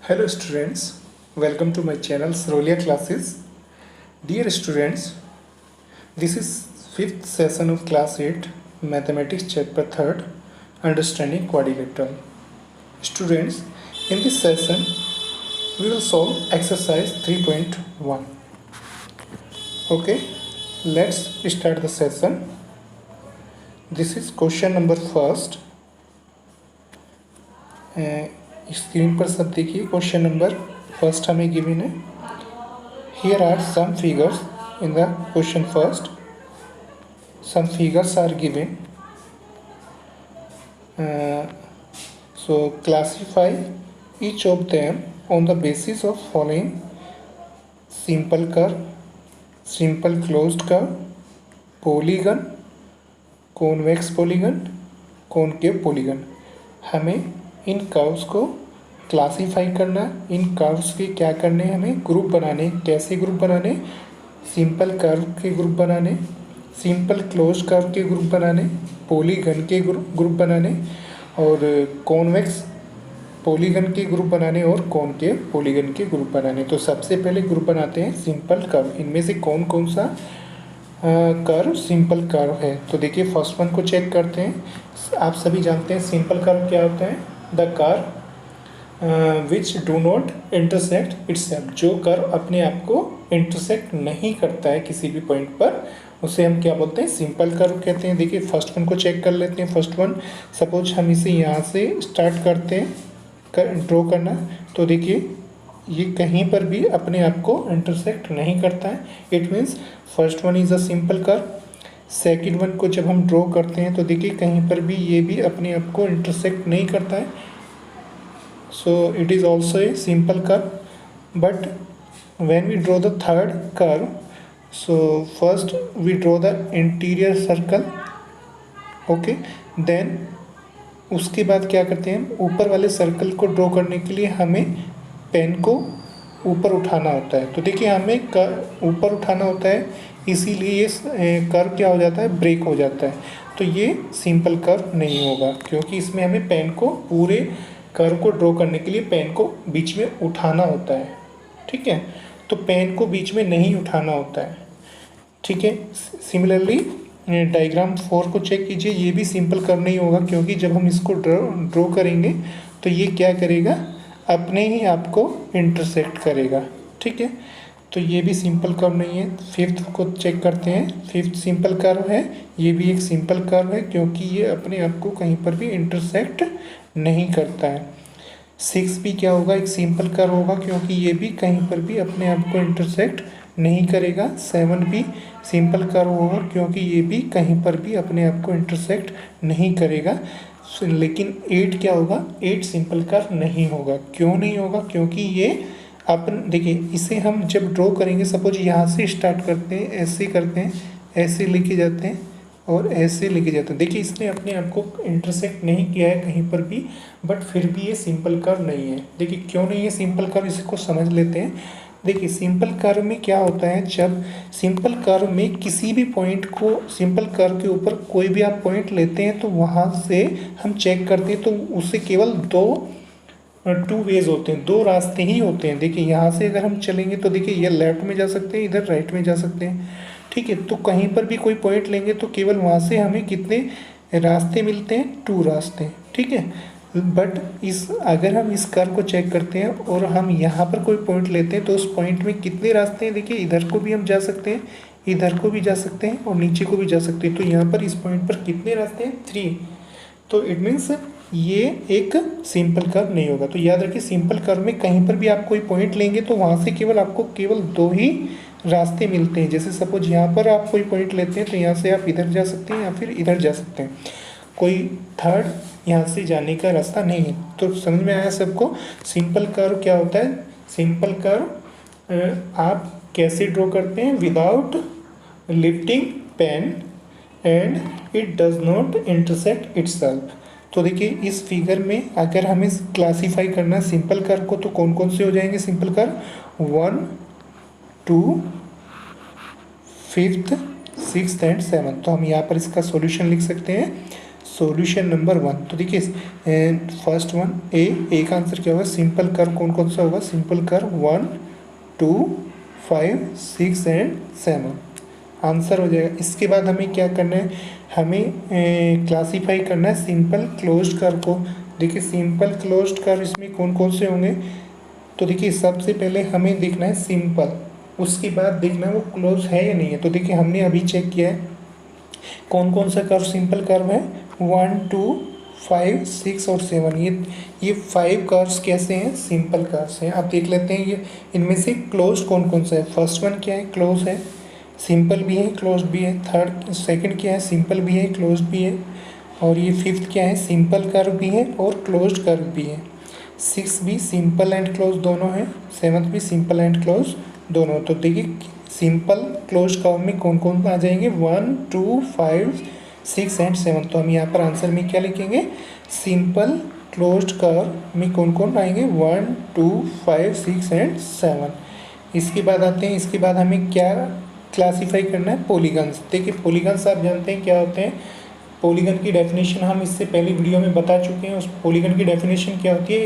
Hello students, welcome to my channel Srolia Classes. Dear students, this is fifth session of class 8 Mathematics chapter 3rd Understanding Quadrilateral. Students, in this session we will solve exercise 3.1. Okay, let's start the session. This is question number first. Screen पर सब देखिए question number first हमें given है. Here are some figures in the question first. Some figures are given. So classify each of them on the basis of following: simple curve, simple closed curve, polygon, convex polygon, concave polygon. हमें इन curves को classify करना, इन curves के क्या करने, हमें group बनाने. कैसे ग्रुप बनाने? सिंपल कर्व के ग्रुप बनाने, सिंपल क्लोज कर्व के ग्रुप बनाने, पॉलीगन के ग्रुप बनाने, और कॉन्वेक्स पॉलीगन के ग्रुप बनाने, और कॉनकेव पॉलीगन के ग्रुप बनाने. तो सबसे पहले ग्रुप बनाते हैं सिंपल कर्व. इनमें से कौन कौन सा कर्व सिंपल कर्व है? तो देखिए फर्स्ट वन को चेक करते हैं. आप सभी जानते हैं सिंपल कर्व क्या होता है. The curve which do not intersect itself. जो कर्व अपने आप को इंटरसेक्ट नहीं करता है किसी भी पॉइंट पर, उसे हम क्या बोलते हैं? सिंपल कर्व कहते हैं. देखिए फर्स्ट वन को चेक कर लेते हैं. फर्स्ट वन, सपोज हम इसे यहाँ से स्टार्ट करते हैं ड्रॉ करना. तो देखिए ये कहीं पर भी अपने आप को इंटरसेक्ट नहीं करता है. It means first one is a simple curve. Second one को जब हम ड्रॉ करते हैं तो देखिए कहीं पर भी ये भी अपने आप को इंटरसेक्ट नहीं करता है. So it is also a simple curve. But when we draw the third curve, so first we draw the interior circle. Okay, then उसके बाद क्या करते हैं? ऊपर वाले सर्कल को ड्रॉ करने के लिए हमें पेन को ऊपर उठाना होता है. तो देखिए हमें ऊपर उठाना होता है, इसीलिए ये कर्व क्या हो जाता है? ब्रेक हो जाता है. तो ये सिंपल कर्व नहीं होगा, क्योंकि इसमें हमें पेन को पूरे कर्व को ड्रॉ करने के लिए पेन को बीच में उठाना होता है. ठीक है, तो पेन को बीच में नहीं उठाना होता है. ठीक है, सिमिलरली डायग्राम 4 को चेक कीजिए. ये भी सिंपल कर्व नहीं होगा, क्योंकि जब हम इसको ड्रॉ करेंगे तो ये क्या करेगा? अपने ही आपको इंटरसेक्ट करेगा. ठीक है, तो ये भी सिंपल कर्व नहीं है. फिफ्थ को चेक करते हैं. फिफ्थ सिंपल कर्व है. ये भी एक सिंपल कर्व है, क्योंकि ये अपने आप को कहीं पर भी इंटरसेक्ट नहीं करता है. सिक्स भी क्या होगा? एक सिंपल कर्व होगा, क्योंकि ये भी कहीं पर भी अपने आप को इंटरसेक्ट नहीं करेगा. सेवन भी सिंपल कर्व होगा, क्योंकि ये भी कहीं पर भी अपने आप को इंटरसेक्ट नहीं करेगा. लेकिन 8 क्या होगा? 8 सिंपल कर्व नहीं होगा. क्यों नहीं होगा? क्योंकि ये अपन देखिए इसे हम जब ड्रॉ करेंगे, सपोज यहाँ से स्टार्ट करते हैं, ऐसे करते हैं, ऐसे लेके जाते हैं और ऐसे लेके जाते हैं. देखिए इसने अपने आप को इंटरसेक्ट नहीं किया है कहीं पर भी, बट फिर भी ये सिंपल कर्व नहीं है. देखिए क्यों नहीं है सिंपल कर्व, इसको समझ लेते हैं. देखिए सिंपल कर्व में क्या होता है? जब सिंपल कर्व में किसी भी पॉइंट को, सिंपल कर्व के ऊपर कोई भी आप पॉइंट लेते हैं तो वहाँ से हम चेक करते हैं, तो उससे केवल टू वेज होते हैं, दो रास्ते ही होते हैं. देखिए यहाँ से अगर हम चलेंगे तो देखिए ये लेफ्ट में जा सकते हैं, इधर राइट में जा सकते हैं. ठीक है, तो कहीं पर भी कोई पॉइंट लेंगे तो केवल वहाँ से हमें कितने रास्ते मिलते हैं? 2 रास्ते. ठीक है, बट अगर हम इस कर्व को चेक करते हैं और हम यहाँ पर कोई पॉइंट लेते हैं तो उस पॉइंट में कितने रास्ते हैं? देखिए इधर को भी हम जा सकते हैं, इधर को भी जा सकते हैं और नीचे को भी जा सकते हैं. तो यहाँ पर इस पॉइंट पर कितने रास्ते हैं? 3. तो इट मीन्स ये एक सिंपल कर्व नहीं होगा. तो याद रखिए सिंपल कर्व में कहीं पर भी आप कोई पॉइंट लेंगे तो वहाँ से केवल आपको केवल 2 ही रास्ते मिलते हैं. जैसे सपोज यहाँ पर आप कोई पॉइंट लेते हैं तो यहाँ से आप इधर जा सकते हैं या फिर इधर जा सकते हैं. कोई थर्ड यहाँ से जाने का रास्ता नहीं है. तो समझ में आया सबको सिंपल कर्व क्या होता है? सिंपल कर्व आप कैसे ड्रॉ करते हैं? Without lifting pen and it does not intersect itself. तो देखिए इस फिगर में अगर हमें क्लासीफाई करना है सिंपल कर्व को, तो कौन कौन से हो जाएंगे simple curve? 1, 2, 5th, 6th and 7th. तो हम यहाँ पर इसका सॉल्यूशन लिख सकते हैं. Solution number 1। तो देखिए फर्स्ट वन ए का आंसर क्या होगा, सिंपल कर्व कौन कौन सा होगा, सिंपल कर्व 1 2 5 6 एंड 7 आंसर हो जाएगा। इसके बाद हमें क्या करना है, हमें क्लासीफाई करना है सिंपल क्लोज्ड कर्व को। देखिए सिंपल क्लोज्ड कर्व इसमें कौन कौन से होंगे, तो देखिए सबसे पहले हमें देखना है सिंपल, उसके बाद देखना है वो क्लोज है या नहीं है। तो देखिए हमने अभी चेक किया है कौन कौन सा कर्व सिंपल कर्व है, 1 2 5 6 और 7, ये 5 कर्व्स कैसे हैं, सिंपल कर्व्स हैं। अब देख लेते हैं ये इनमें से क्लोज कौन कौन सा है। फर्स्ट वन क्या है, क्लोज है, सिंपल भी है क्लोज भी है। थर्ड सेकंड क्या है, सिंपल भी है क्लोज भी है। और ये फिफ्थ क्या है, सिंपल कर्व भी है और क्लोज्ड कर्व भी है। सिक्स भी सिंपल एंड क्लोज दोनों है, सेवन्थ भी सिंपल एंड क्लोज दोनों। तो देखिए सिंपल क्लोज कर्व में कौन कौन आ जाएंगे, 1 2 5 6 एंड 7। तो हम यहाँ पर आंसर में क्या लिखेंगे, सिंपल क्लोज्ड कर्व में कौन कौन आएंगे, 1 2 5 6 एंड 7। इसके बाद आते हैं, इसके बाद हमें क्या क्लासीफाई करना है, पॉलीगन्स। देखिए पॉलीगन्स आप जानते हैं क्या होते हैं, पॉलीगन की डेफिनेशन हम इससे पहले वीडियो में बता चुके हैं। उस पॉलीगन की डेफिनेशन क्या होती है,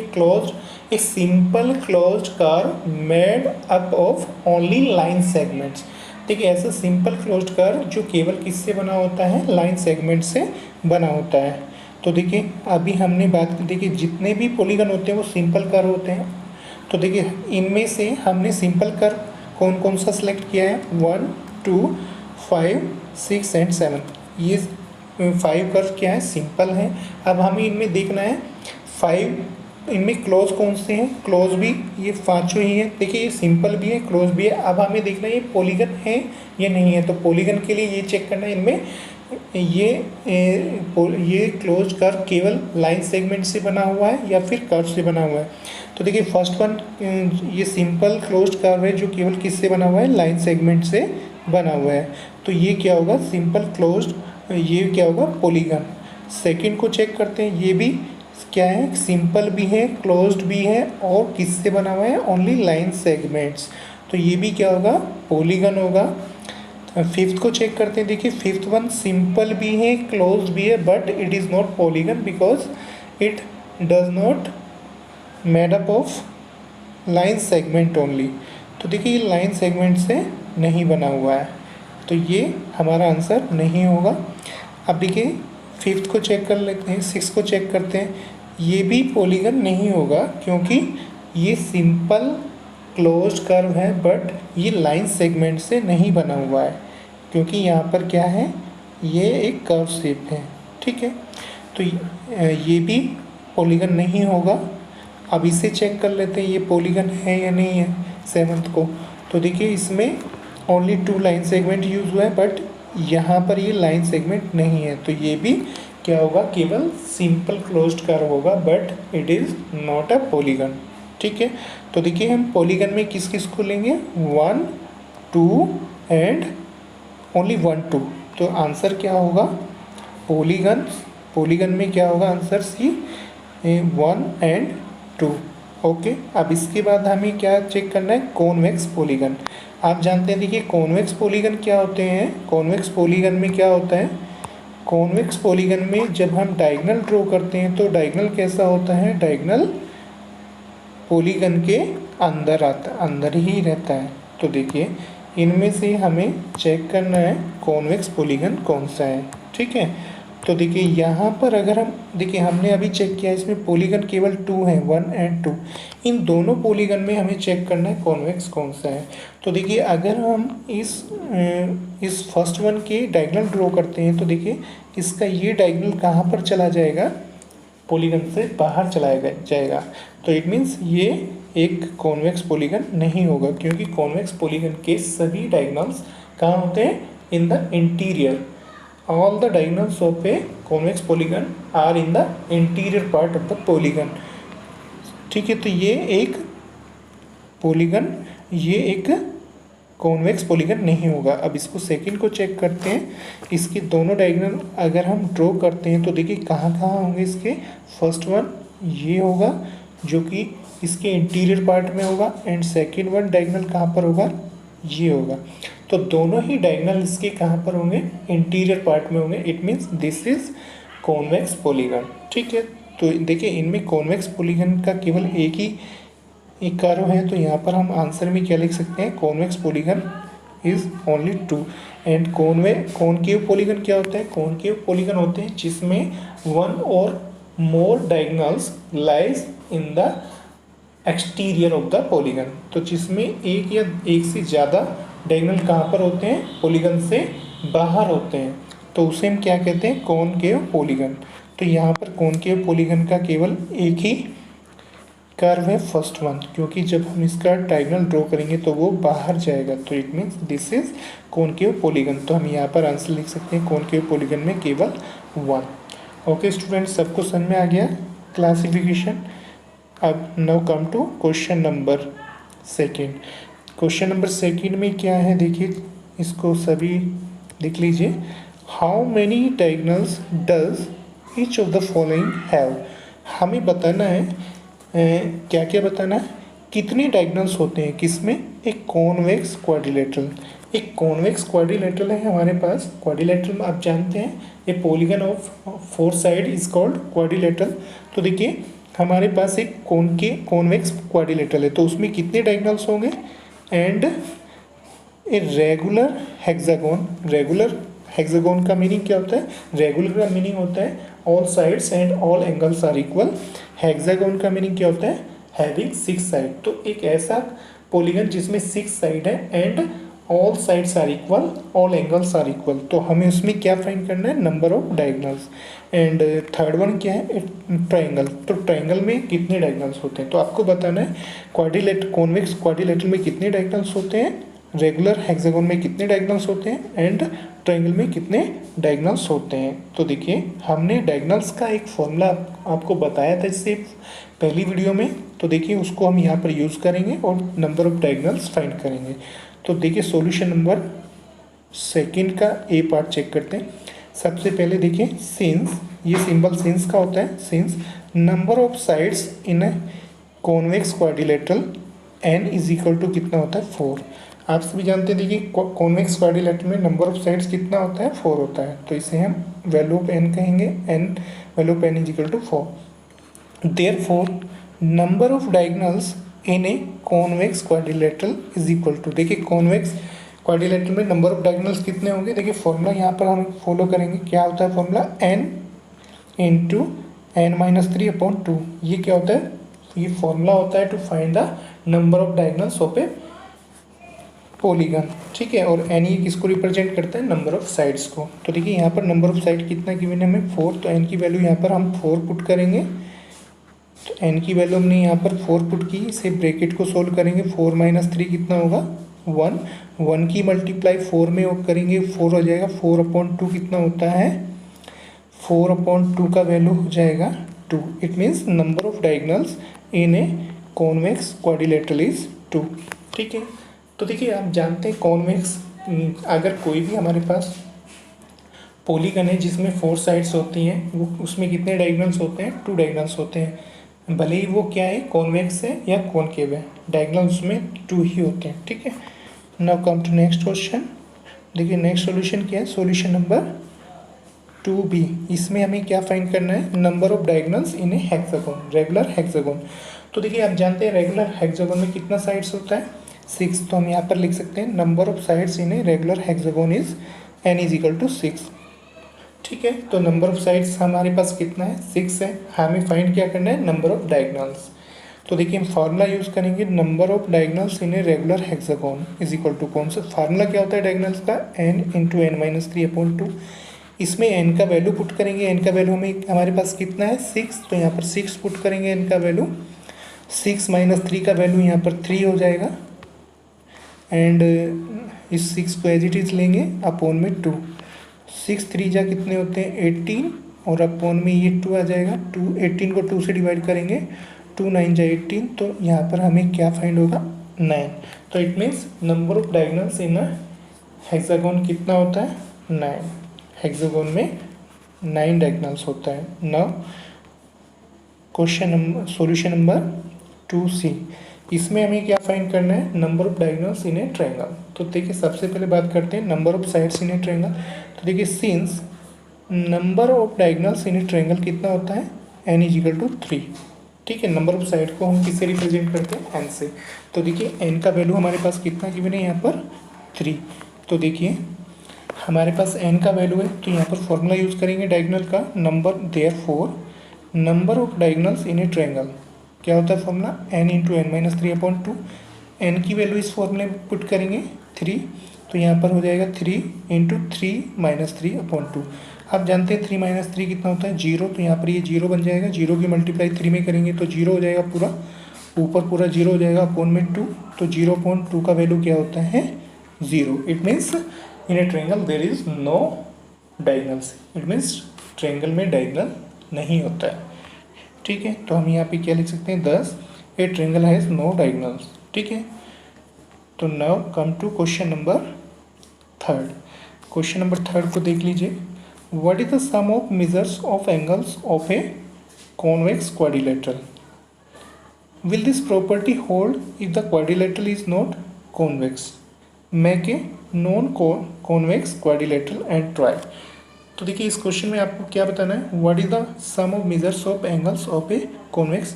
एक simple closed curve made up of only line segments. देखिए ऐसा सिंपल क्लोज्ड कर्व जो केवल किससे बना होता है, लाइन सेगमेंट से बना होता है। तो देखिए अभी हमने बात की, देखिए जितने भी पॉलीगन होते हैं वो सिंपल कर्व होते हैं। तो देखिए इनमें से हमने सिंपल कर्व कौन कौन सा सिलेक्ट किया है, 1 2 5 6 एंड 7। ये 5 कर्व क्या है, सिंपल है। अब हमें इनमें देखना है 5 इनमें क्लोज कौन से हैं, क्लोज भी ये पाँचों ही हैं। देखिए ये सिंपल भी है क्लोज भी है। अब हमें देखना है ये पॉलीगन है या नहीं है। तो पॉलीगन के लिए ये चेक करना है इनमें ये क्लोज कर्व केवल लाइन सेगमेंट से बना हुआ है या फिर कर्व से बना हुआ है। तो देखिए फर्स्ट वन ये सिंपल क्लोज कर्व है जो केवल किससे बना हुआ है, लाइन सेगमेंट से बना हुआ है। तो ये क्या होगा, सिंपल क्लोज्ड, ये क्या होगा, पॉलीगन। सेकंड को चेक करते हैं, ये भी क्या है, सिंपल भी है क्लोज्ड भी है और किससे बना हुआ है, ओनली लाइन सेगमेंट्स। तो ये भी क्या होगा, पॉलीगन होगा। फिफ्थ को चेक करते हैं, देखिए फिफ्थ वन सिंपल भी है क्लोज्ड भी है but it is not polygon because it does not made up of line segment only. तो देखिए ये लाइन सेगमेंट से नहीं बना हुआ है, तो ये हमारा आंसर नहीं होगा। अब देखिए फिफ्थ को चेक कर लेते हैं, सिक्स को चेक करते हैं, ये भी पॉलीगन नहीं होगा क्योंकि ये सिंपल क्लोज्ड कर्व है बट ये लाइन सेगमेंट से नहीं बना हुआ है क्योंकि यहाँ पर क्या है, ये एक कर्व शेप है, ठीक है। तो ये भी पॉलीगन नहीं होगा। अब इसे चेक कर लेते हैं ये पॉलीगन है या नहीं है, सेवन्थ को। तो देखिए इसमें ओनली 2 लाइन सेगमेंट यूज हुआ है बट यहाँ पर ये लाइन सेगमेंट नहीं है। तो ये भी क्या होगा, केवल सिंपल क्लोज्ड कर्व होगा but it is not a polygon, ठीक है। तो देखिए हम पॉलीगन में किस किस को लेंगे, 1 2 एंड ओनली 1 2। तो आंसर क्या होगा, पॉलीगन में क्या होगा आंसर, सी 1 एंड 2। ओके। अब इसके बाद हमें क्या चेक करना है, कॉन्वेक्स पॉलीगन। आप जानते हैं, देखिए कॉन्वेक्स पॉलीगन क्या होते हैं। कॉन्वेक्स पॉलीगन में क्या होता है, कॉन्वेक्स पॉलीगन में जब हम डायगोनल ड्रॉ करते हैं तो डायगोनल कैसा होता है, डायगोनल पॉलीगन के अंदर ही रहता है। तो देखिए इनमें से हमें चेक करना है कॉन्वेक्स पॉलीगन कौन सा है, ठीक है। तो देखिए यहाँ पर अगर हम देखिए, हमने अभी चेक किया इसमें पॉलीगन केवल 2 है, 1 एंड 2। इन दोनों पॉलीगन में हमें चेक करना है कॉन्वेक्स कौन सा है। तो देखिए अगर हम इस फर्स्ट वन के डायगोनल ड्रॉ करते हैं तो देखिए इसका ये डायगोनल कहाँ पर चला जाएगा, पॉलीगन से बाहर चला जाएगा। तो इट मीन्स ये एक कॉन्वेक्स पॉलीगन नहीं होगा क्योंकि कॉन्वेक्स पॉलीगन के सभी डायगोनल्स कहाँ होते हैं, in the interior. All the diagonals of a convex polygon are in the interior part of the polygon, ठीक है। तो ये एक पॉलीगन, ये एक कॉन्वेक्स पॉलीगन नहीं होगा। अब इसको सेकंड को चेक करते हैं, इसके दोनों डायगोनल अगर हम ड्रॉ करते हैं तो देखिए कहाँ कहाँ होंगे इसके। फर्स्ट वन ये होगा जो कि इसके इंटीरियर पार्ट में होगा एंड सेकंड वन डायगोनल कहाँ पर होगा, ये होगा। तो दोनों ही डायगोनल इसके कहाँ पर होंगे, इंटीरियर पार्ट में होंगे। It means this is convex polygon. ठीक है, तो देखिए इनमें कॉन्वेक्स पॉलीगन का केवल एक कर्व है, तो यहाँ पर हम आंसर में क्या लिख सकते हैं, convex polygon is only 2। And concave polygon क्या होता है, कॉनकेव पॉलीगन होते हैं जिसमें वन और more diagonals lies in the exterior of the polygon. तो जिसमें एक या एक से ज़्यादा डायगोनल कहाँ पर होते हैं, पॉलीगन से बाहर होते हैं, तो उसे हम क्या कहते हैं, कॉनकेव पॉलीगन। तो यहाँ पर कॉनकेव पॉलीगन का केवल एक ही कर्व है, फर्स्ट वन, क्योंकि जब हम इसका डायगोनल ड्रॉ करेंगे तो वो बाहर जाएगा, तो it means this is concave polygon. तो हम यहाँ पर आंसर लिख सकते हैं कॉनकेव पॉलीगन में केवल 1। ओके स्टूडेंट्स, सबको समझ में आ गया क्लासिफिकेशन। अब now come to question number second. Question number second में क्या है, देखिए इसको सभी देख लीजिए। How many diagonals does each of the following have. हमें बताना है क्या क्या बताना है, कितने डायगोनल्स होते हैं किसमें, एक कॉन्वेक्स क्वाड्रिलेटरल। एक कॉन्वेक्स क्वाड्रिलेटरल है हमारे पास। क्वाड्रिलेटरल आप जानते हैं, ये polygon of 4 side is called quadrilateral. तो देखिए हमारे पास एक कॉन्वेक्स क्वाड्रिलेटरल है, तो उसमें कितने डायगोनल्स होंगे, and a regular hexagon. Regular hexagon का मीनिंग क्या होता है, रेगुलर का मीनिंग होता है all sides and all angles are equal. Hexagon का मीनिंग क्या होता है, हैविंग 6 साइड। तो एक ऐसा पॉलीगन जिसमें 6 साइड है and all sides are equal, all angles are equal. तो हमें उसमें क्या फाइंड करना है, number of diagonals. And third one क्या है, ट्राइंगल। तो ट्राइंगल में कितने डायगोनल्स होते हैं, तो आपको बताना है कॉन्वेक्स क्वाड्रिलेटरल में कितने डायगोनल्स होते हैं, रेगुलर हेक्सागोन में कितने डायगोनल्स होते हैं, एंड ट्रायंगल में कितने डायगोनल्स होते हैं। तो देखिए हमने डायगोनल्स का एक फॉर्मूला आपको बताया था इससे पहली वीडियो में, तो देखिए उसको हम यहाँ पर यूज़ करेंगे और नंबर ऑफ डायगोनल्स फाइंड करेंगे। तो देखिए सॉल्यूशन नंबर सेकंड का ए पार्ट चेक करते हैं। सबसे पहले देखिए सिंस, ये सिंबल सिंस का होता है, since number of sides in a convex quadrilateral n is equal to कितना होता है, 4। आप सभी जानते हैं देखिए कॉन्वेक्स क्वाड्रिलेटरल में नंबर ऑफ साइड्स कितना होता है, 4 होता है, तो इसे हम वैल्यू ऑफ n कहेंगे, n value of n is equal to 4। Therefore number of diagonals in a convex quadrilateral is equal to, देखिए कॉन्वेक्स क्वाड्रिलेटरल में नंबर ऑफ डायगोनल्स कितने होंगे, देखिए फॉर्मूला यहाँ पर हम फॉलो करेंगे, क्या होता है फॉर्मूला, n इंटू n-3/2। ये क्या होता है, ये फॉर्मूला होता है to find the number of diagonals of a polygon. ठीक है, और n ये किसको रिप्रेजेंट करता है, नंबर ऑफ साइड्स को। तो देखिए यहाँ पर नंबर ऑफ साइड कितना गिवन है हमें, 4, तो n की वैल्यू यहाँ पर हम 4 पुट करेंगे। तो n की वैल्यू हमने यहाँ पर 4 पुट की, इसे ब्रैकेट को सोल्व करेंगे, 4 - 3 कितना होगा, 1। 1 की मल्टीप्लाई 4 में करेंगे, 4 हो जाएगा, 4/2 कितना होता है, 4/2 का वैल्यू हो जाएगा 2। It means number of diagonals in a convex quadrilateral is 2। ठीक है, तो देखिए आप जानते हैं कॉन्वेक्स, अगर कोई भी हमारे पास पॉलीगन है जिसमें 4 साइड्स होती हैं, वो उसमें कितने डायगोनल्स होते हैं, 2 डायगोनल्स होते हैं, भले ही वो क्या है, कॉन्वेक्स है या कॉनकेव है, डायगोनल्स में 2 ही होते हैं। ठीक है, now come to next question. देखिए नेक्स्ट सॉल्यूशन क्या है, सॉल्यूशन नंबर 2b। इसमें हमें क्या फाइंड करना है, number of diagonals in A hexagon, regular hexagon. तो देखिए आप जानते हैं रेगुलर हेक्सागोन में कितना साइड्स होता है, 6। तो हम यहाँ पर लिख सकते हैं number of sides in a regular hexagon is n is equal to 6। ठीक है, तो नंबर ऑफ साइड्स हमारे पास कितना है, 6 है, हमें फाइंड क्या करना है, नंबर ऑफ डायगोनल्स। तो देखिए हम फार्मूला यूज़ करेंगे, number of diagonals in a regular hexagon is equal to, कौन सा फार्मूला क्या होता है डायगोनल्स का, n इंटू n-3/2। इसमें n का वैल्यू पुट करेंगे, n का वैल्यू हमें हमारे पास कितना है, 6, तो यहाँ पर 6 पुट करेंगे n का वैल्यू, 6 - 3 का वैल्यू यहाँ पर 3 हो जाएगा, एंड इस 6 को एज इट इज़ लेंगे, अपॉन में 2, 6 3 जा कितने होते हैं 18, और अपॉन में ये 2 आ जाएगा, 2 18 को 2 से डिवाइड करेंगे, 2 9 जा 18, तो यहाँ पर हमें क्या फाइंड होगा, 9। तो it means number of diagonals in hexagon कितना होता है, 9। हेक्सागोन में 9 डायगोनल्स होता है। Now question number solution number 2c। इसमें हमें क्या फाइंड करना है, number of diagonals in a triangle. तो देखिए सबसे पहले बात करते हैं number of sides in a triangle. तो देखिए since number of diagonals in a triangle कितना होता है, n इज इक्वल टू 3। ठीक है, नंबर ऑफ साइड को हम किससे रिप्रेजेंट करते हैं, n से। तो देखिए n का वैल्यू हमारे पास कितना गिवन है यहाँ पर 3। तो देखिए हमारे पास n का वैल्यू है, तो यहाँ पर फॉर्मूला यूज़ करेंगे डायगोनल का, number therefore number of diagonals in a triangle क्या होता है formula, n into n minus 3/2। n की वैल्यू इस फॉर्मूले में पुट करेंगे 3, तो यहाँ पर हो जाएगा 3 इंटू 3 माइनस 3/2। आप जानते हैं 3 माइनस 3 कितना होता है, 0। तो यहाँ पर ये 0 बन जाएगा, 0 की मल्टीप्लाई 3 में करेंगे तो 0 हो जाएगा पूरा, ऊपर पूरा 0 हो जाएगा, अपॉन में 2। तो 0.2 का वैल्यू क्या होता है, 0। It means in a triangle there is no diagonals. It means triangle में डायगोनल नहीं होता है। ठीक है, तो हम यहाँ पे क्या लिख सकते हैं, 10 a triangle has no diagonals. ठीक है, तो now come to question number 3। Question number 3 को देख लीजिए। What is the sum of measures of angles of a convex quadrilateral? Will this property hold if the quadrilateral is not convex? Make a non convex quadrilateral and try. तो देखिए इस question में आपको क्या बताना है, what is the sum of measures of angles of a convex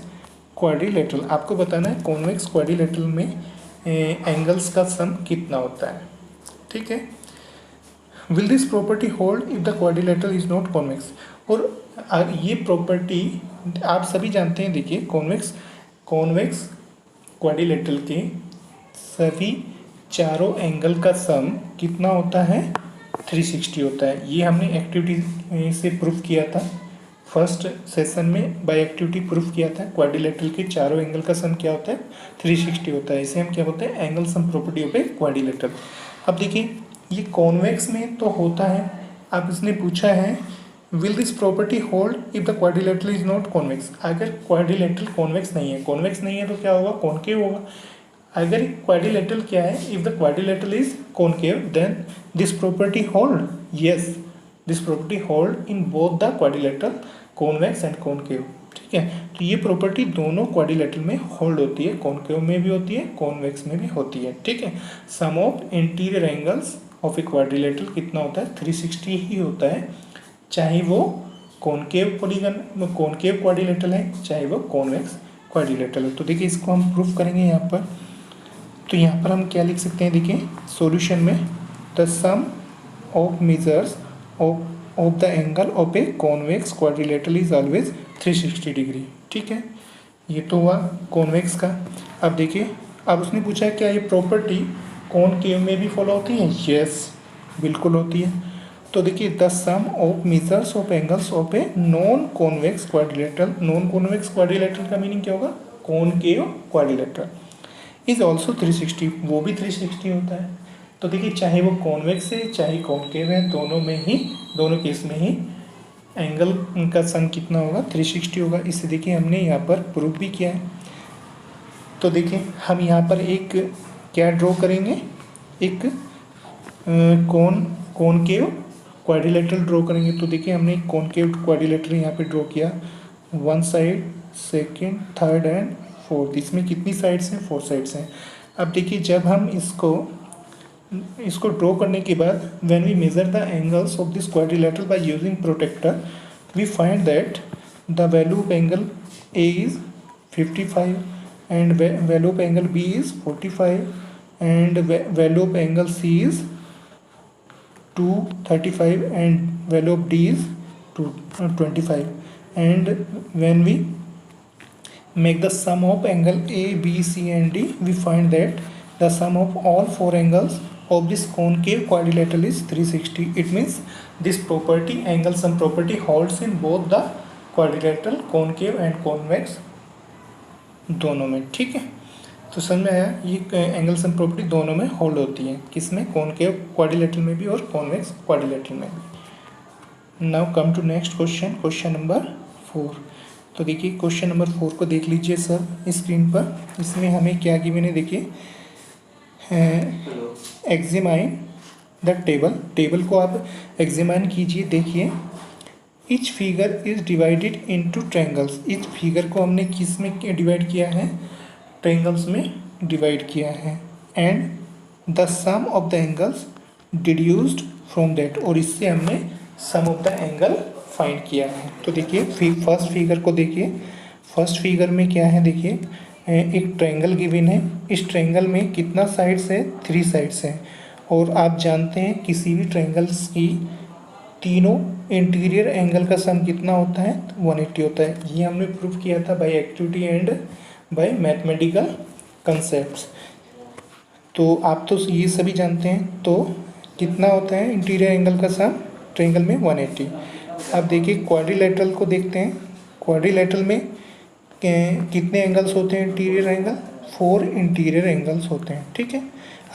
quadrilateral. आपको बताना है कॉन्वेक्स क्वाड्रिलेटरल में एंगल्स का सम कितना होता है। ठीक है, will this property hold if the quadrilateral is not convex. और ये प्रॉपर्टी आप सभी जानते हैं, देखिए कॉन्वेक्स क्वाड्रिलेटरल के सभी चारों एंगल का सम कितना होता है, 360 होता है। ये हमने एक्टिविटी से प्रूफ किया था, फर्स्ट सेशन में बाय एक्टिविटी प्रूफ किया था। क्वाड्रिलेटरल के चारों एंगल का सम क्या होता है, 360 होता है। इसे हम क्या बोलते हैं, angle sum property of a quadrilateral. अब देखिए ये कॉन्वेक्स में तो होता है, अब इसने पूछा है will this property hold if the quadrilateral is not convex. अगर क्वाड्रिलेटरल कॉन्वेक्स नहीं है तो क्या होगा, कॉनकेव होगा। अगर क्वाड्रिलेटरल क्या है, if the quadrilateral is concave then this property hold, yes this property hold in both the quadrilateral convex and concave. ठीक है, तो ये प्रॉपर्टी दोनों क्वाड्रिलेटरल में होल्ड होती है, कॉनकेव में भी होती है, कॉन्वेक्स में भी होती है। ठीक है, sum of interior angles of a quadrilateral कितना होता है, 360 ही होता है, चाहे वो कॉनकेव क्वाड्रिलेटरल है, चाहे वो कॉन्वेक्स क्वाड्रिलेटरल है। तो देखिए इसको हम प्रूफ करेंगे यहाँ पर। तो यहाँ पर हम क्या लिख सकते हैं, देखिए सॉल्यूशन में the sum of measures of the angle of a convex quadrilateral is always 360 degree. ठीक है, ये तो हुआ कॉन्वेक्स का। अब देखिए, अब उसने पूछा है क्या ये प्रॉपर्टी कॉनकेव में भी फॉलो होती है, यस बिल्कुल होती है। तो देखिए the sum of measures of angles of a non convex quadrilateral, non convex quadrilateral का मीनिंग क्या होगा, कॉनकेव क्वाड्रिलेटरल इज ऑल्सो 360, वो भी 360 होता है। तो देखिए चाहे वो कॉन्वेक्स है चाहे कॉनकेव है, दोनों केस में ही एंगल का सम कितना होगा, 360 होगा। इसे देखिए हमने यहाँ पर प्रूफ भी किया है। तो देखिए हम यहाँ पर एक क्या ड्रॉ करेंगे, एक कॉनकेव क्वाड्रिलेटरल ड्रॉ करेंगे। तो देखिए हमने एक कॉनकेव क्वाड्रिलेटरल यहाँ पे ड्रॉ किया, 1 side, 2nd, 3rd and 4th। इसमें कितनी साइड्स हैं, 4 साइड्स हैं। अब देखिए जब हम इसको ड्रॉ करने के बाद when we measure the angles of this quadrilateral by using protector, we find that the value of angle A is 55 and value of angle B is 45 and value of angle C is 235 and value of D is 25. And when we make the sum of angle A, B, C and D, we find that the sum of all 4 angles of this concave quadrilateral is 360. It means this property, angle sum property, holds in both the quadrilateral, concave and convex दोनों में। ठीक है, तो समझ में आया, ये angle sum property दोनों में होल्ड होती है, किसमें, कॉनकेव क्वाड्रिलेटरल में भी और कॉन्वेक्स क्वाड्रिलेटरल में भी। Now come to next question, question number 4। तो देखिए क्वेश्चन नंबर 4 को देख लीजिए सर स्क्रीन पर। इसमें हमें क्या गिवन है, देखिए एग्जामाइन द टेबल को आप एग्जामाइन कीजिए। देखिए etch figure is divided into triangles. Etch figure को हमने किस में डिवाइड किया है, ट्रायंगल्स में डिवाइड किया है। And the sum of the angles deduced from that, और इससे हमने sum of the angle find किया है। तो देखिए फर्स्ट फिगर को देखिए, फर्स्ट फिगर में क्या है देखिए, एक ट्रायंगल गिवन है। इस ट्रायंगल में कितना साइड्स है, 3 साइड्स हैं। और आप जानते हैं किसी भी ट्रायंगल्स की तीनों इंटीरियर एंगल का सम कितना होता है, 180 होता है। ये हमने प्रूव किया था by activity and by mathematical concepts. तो आप तो ये सभी जानते हैं। तो कितना होता है इंटीरियर एंगल का सम ट्रायंगल में, 180। अब देखिए क्वाड्रिलेटरल को देखते हैं। क्वाड्रिलेटरल में कितने एंगल्स होते हैं इंटीरियर एंगल, 4 इंटीरियर एंगल्स होते हैं। ठीक है,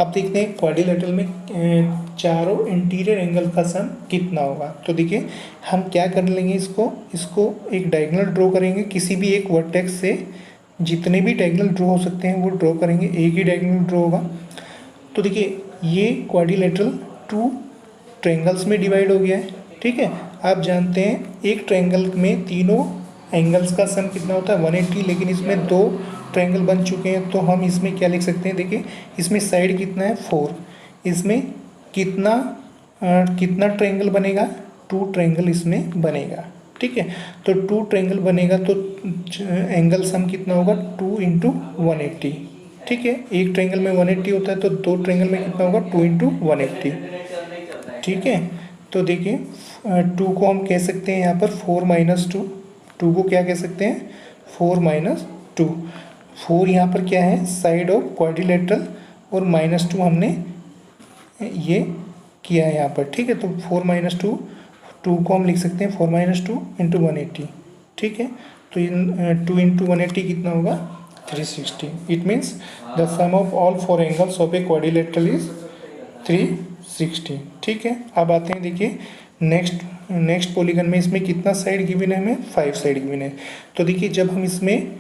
अब देखते हैं क्वाड्रिलेटरल में चारों इंटीरियर एंगल का सम कितना होगा। तो देखिए हम क्या कर लेंगे, इसको एक डायगोनल ड्रॉ करेंगे। किसी भी एक वर्टेक्स से जितने भी डायगोनल ड्रॉ हो सकते हैं वो ड्रॉ करेंगे, एक ही डायगोनल ड्रॉ होगा। तो देखिए ये क्वाड्रिलेटरल 2 ट्रायंगल्स में डिवाइड हो गया है। ठीक है, आप जानते हैं एक ट्रायंगल में तीनों एंगल्स का सम कितना होता है, 180, लेकिन इसमें 2 ट्रायंगल बन चुके हैं। तो हम इसमें क्या लिख सकते हैं, देखिए इसमें साइड कितना है, 4। इसमें कितना ट्रायंगल बनेगा, 2 ट्रायंगल इसमें बनेगा। ठीक है, तो 2 ट्रायंगल बनेगा तो एंगल सम कितना होगा, 2 इंटू 180। ठीक है, एक ट्रायंगल में 180 होता है तो 2 ट्रायंगल में कितना होगा, 2 इंटू 180। ठीक है, तो देखिए 2 को हम कह सकते हैं यहाँ पर 4 माइनस 2। 2 को क्या कह सकते हैं, 4 माइनस 2। 4 यहाँ पर क्या है, साइड ऑफ क्वाड्रिलेटरल, और -2 हमने ये किया है यहाँ पर। ठीक है, तो 4 माइनस 2, 2 को हम लिख सकते हैं 4 माइनस 2 इंटू 180। ठीक है, तो 2 इंटू 180 कितना होगा, 360। It means the sum of all 4 angles of a quadrilateral is 360। ठीक है, अब आते हैं देखिए नेक्स्ट पॉलीगन में। इसमें कितना साइड गिवन है, हमें 5 साइड गिवन है। तो देखिए जब हम इसमें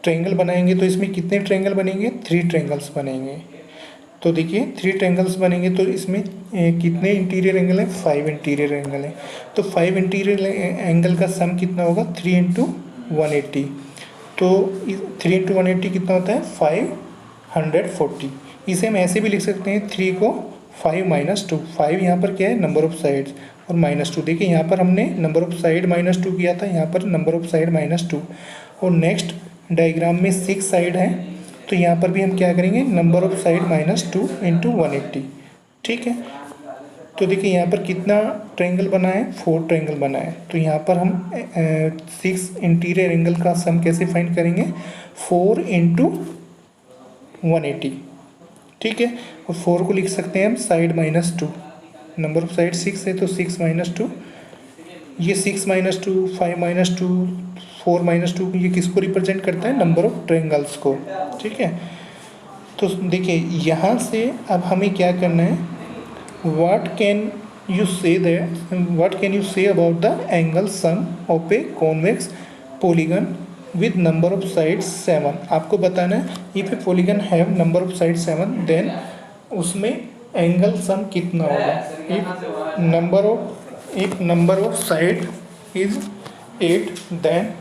ट्रायंगल बनाएंगे तो इसमें कितने ट्रायंगल बनेंगे, 3 ट्रायंगल्स बनेंगे। तो देखिए 3 ट्रायंगल्स बनेंगे तो इसमें कितने इंटीरियर एंगल हैं, 5 इंटीरियर एंगल हैं। तो 5 इंटीरियर एंगल का सम कितना होगा, 3 इंटू 180। तो 3 इंटू 180 कितना होता है, 540। इसे हम ऐसे भी लिख सकते हैं, 3 को 5 माइनस 2। 5 यहाँ पर क्या है, नंबर ऑफ साइड्स, और -2। देखिए यहाँ पर हमने नंबर ऑफ साइड -2 किया था, यहाँ पर नंबर ऑफ साइड -2। और नेक्स्ट डायग्राम में 6 साइड है, तो यहाँ पर भी हम क्या करेंगे, नंबर ऑफ साइड -2 इंटू 180। ठीक है, तो देखिए यहाँ पर कितना ट्रायंगल बना है, 4 ट्रायंगल बना है। तो यहाँ पर हम 6 इंटीरियर एंगल का सम कैसे फाइंड करेंगे, 4 इंटू 180। ठीक है, और 4 को लिख सकते हैं हम साइड -2। नंबर ऑफ साइड 6 है तो 6 माइनस 2, ये 6 माइनस 2, 5 माइनस 2, 4 माइनस 2, ये किसको रिप्रेजेंट करता है, नंबर ऑफ ट्रायंगल्स को। ठीक है, तो देखिए यहाँ से अब हमें क्या करना है, what can you say about the angle sum of a convex polygon with number of sides 7। आपको बताना है if a polygon have number of side 7 then उसमें एंगल सम कितना होगा। If number of side is 8 then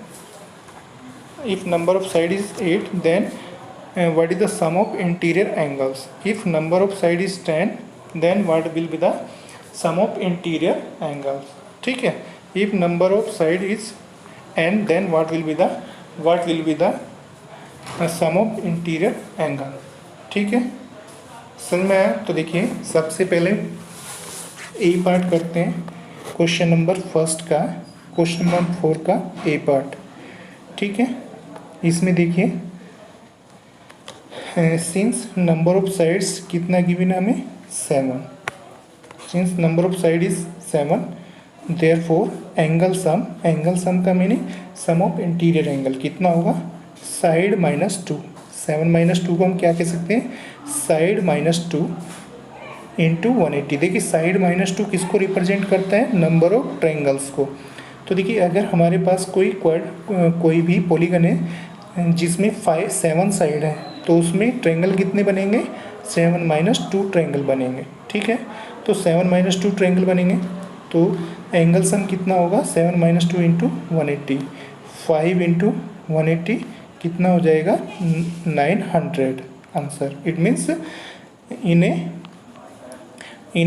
what is the sum of interior angles? If number of side is 10 then what will be the sum of interior angles? ठीक है, if number of side is n then what will be the sum of interior angle? ठीक है, समझ में आया। तो देखिए सबसे पहले ए पार्ट करते हैं, क्वेश्चन नंबर 4 का ए पार्ट। ठीक है, इसमें देखिए सिंस नंबर ऑफ साइड्स कितना गिवन है हमें, 7। Since number of side is 7 therefore angle sum का meaning sum of interior angle कितना होगा, साइड -2। 7 माइनस 2 को हम क्या कह सकते हैं, साइड -2 इंटू 180। देखिए साइड -2 किसको रिप्रेजेंट करता है, नंबर ऑफ ट्रायंगल्स को। तो देखिए अगर हमारे पास कोई भी पॉलीगन है जिसमें 7 साइड है तो उसमें ट्रायंगल कितने बनेंगे, 7 माइनस 2 ट्रायंगल बनेंगे। ठीक है, तो 7 माइनस 2 ट्रायंगल बनेंगे तो एंगल सम कितना होगा, 7 माइनस 2 इंटू 180। 5 इंटू 180 कितना हो जाएगा, 900 answer. It means in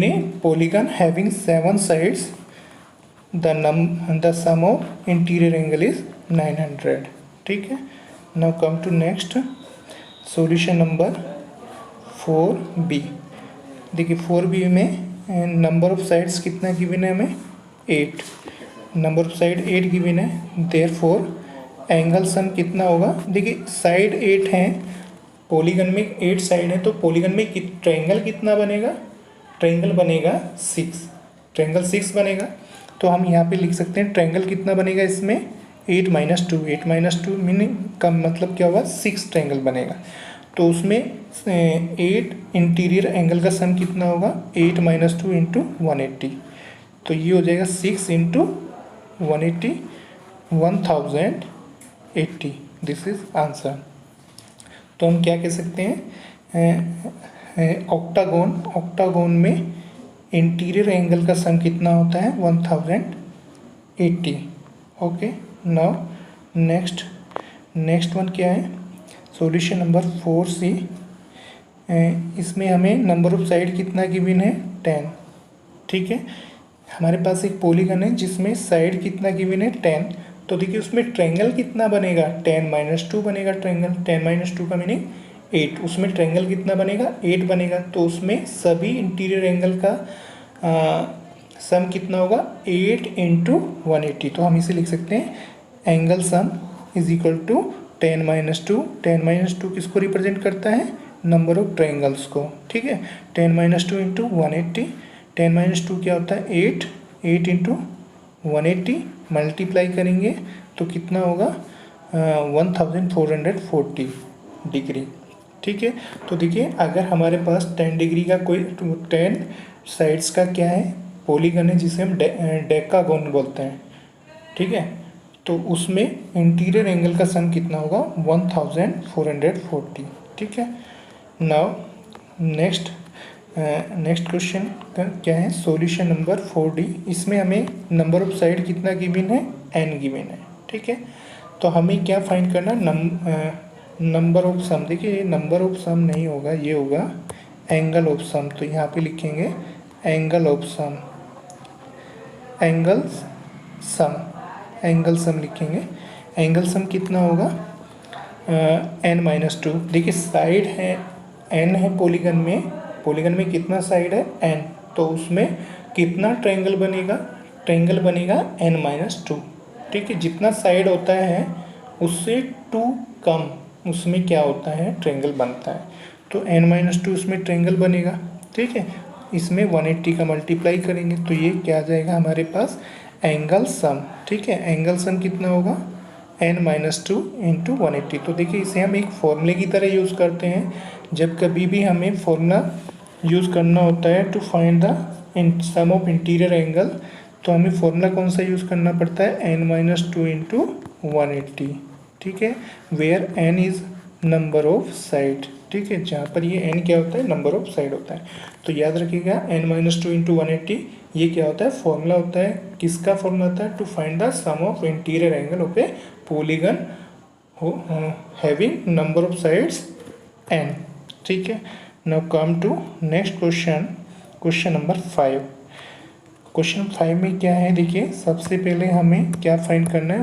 a polygon having 7 sides the sum of interior angle is 900। ठीक है, now come to next solution number 4b। देखिए 4b में नंबर ऑफ साइड्स कितना गिवन है हमें 8, नंबर ऑफ साइड 8 गिवन है, देयरफॉर एंगल सम कितना होगा। देखिए साइड 8 हैं, पॉलीगन में 8 साइड है, तो पॉलीगन में ट्रायंगल कितना बनेगा, ट्रायंगल बनेगा 6, ट्रायंगल 6 बनेगा। तो हम यहाँ पे लिख सकते हैं ट्रायंगल कितना बनेगा इसमें 8 - 2, 8 - 2 मीनिंग का मतलब क्या होगा 6 ट्रायंगल बनेगा। तो उसमें 8 इंटीरियर एंगल का सम कितना होगा 8 - 2 × 180, तो ये हो जाएगा 6 × 180 1080। This is answer. तो हम क्या कह सकते हैं ऑक्टागोन में इंटीरियर एंगल का सम कितना होता है 1080। ओके, नाउ नेक्स्ट वन क्या है सॉल्यूशन नंबर 4c। इसमें हमें नंबर ऑफ साइड कितना गिवन है 10। ठीक है, हमारे पास एक पॉलीगन है जिसमें साइड कितना गिवन है 10, तो देखिए उसमें ट्रायंगल कितना बनेगा 10 - 2 बनेगा ट्रायंगल, 10 - 2 का मीनिंग 8, उसमें ट्रायंगल कितना बनेगा 8 बनेगा। तो उसमें सभी इंटीरियर एंगल का सम कितना होगा 8 × 180। तो हम इसे लिख सकते हैं angle sum is equal to 10 - 2। 10 - 2 किसको रिप्रेजेंट करता है नंबर ऑफ ट्रायंगल्स को। ठीक है, 10 - 2 × 180, 10 - 2 क्या होता है 8, 8 × 180 मल्टीप्लाई करेंगे तो कितना होगा 1440 डिग्री। ठीक है, तो देखिए अगर हमारे पास 10 डिग्री का कोई 10 साइड्स का क्या है पॉलीगन है जिसे हम डेकागोन बोलते हैं। ठीक है, तो उसमें इंटीरियर एंगल का सम कितना होगा 1440। ठीक है, नाउ नेक्स्ट क्वेश्चन क्या है सॉल्यूशन नंबर 4d। इसमें हमें नंबर ऑफ साइड कितना गिवन है n गिवन है। ठीक है, तो हमें क्या फाइंड करना नंबर ऑफ सम। देखिए नंबर ऑफ सम नहीं होगा, ये होगा एंगल ऑफ सम। तो यहाँ पे लिखेंगे angle of sum, angle sum लिखेंगे। एंगल सम कितना होगा n - 2। देखिए साइड है n है पॉलीगन में कितना साइड है n, तो उसमें कितना ट्रायंगल बनेगा, ट्रायंगल बनेगा n - 2। ठीक है, जितना साइड होता है उससे 2 कम उसमें क्या होता है ट्रायंगल बनता है, तो n - 2 उसमें ट्रायंगल बनेगा। ठीक है, इसमें 180 का मल्टीप्लाई करेंगे तो ये क्या आ जाएगा हमारे पास एंगल सम। ठीक है, एंगल सम कितना होगा n - 2 × 180। तो देखिए इसे हम एक फॉर्मूले की तरह यूज़ करते हैं, जब कभी भी हमें फॉर्मूला यूज़ करना होता है to find the sum of interior angle, तो हमें फॉर्मूला कौन सा यूज़ करना पड़ता है n - 2 × 180। ठीक है, where n is number of side. ठीक है, जहाँ पर ये n क्या होता है नंबर ऑफ साइड होता है। तो याद रखिएगा n - 2 × 180 ये क्या होता है फॉर्मूला होता है, किसका फॉर्मूला होता है to find the sum of interior angle of a polygon having number of sides n। ठीक है, now come to next question number 5। Question 5 में क्या है देखिए सबसे पहले हमें क्या फाइंड करना है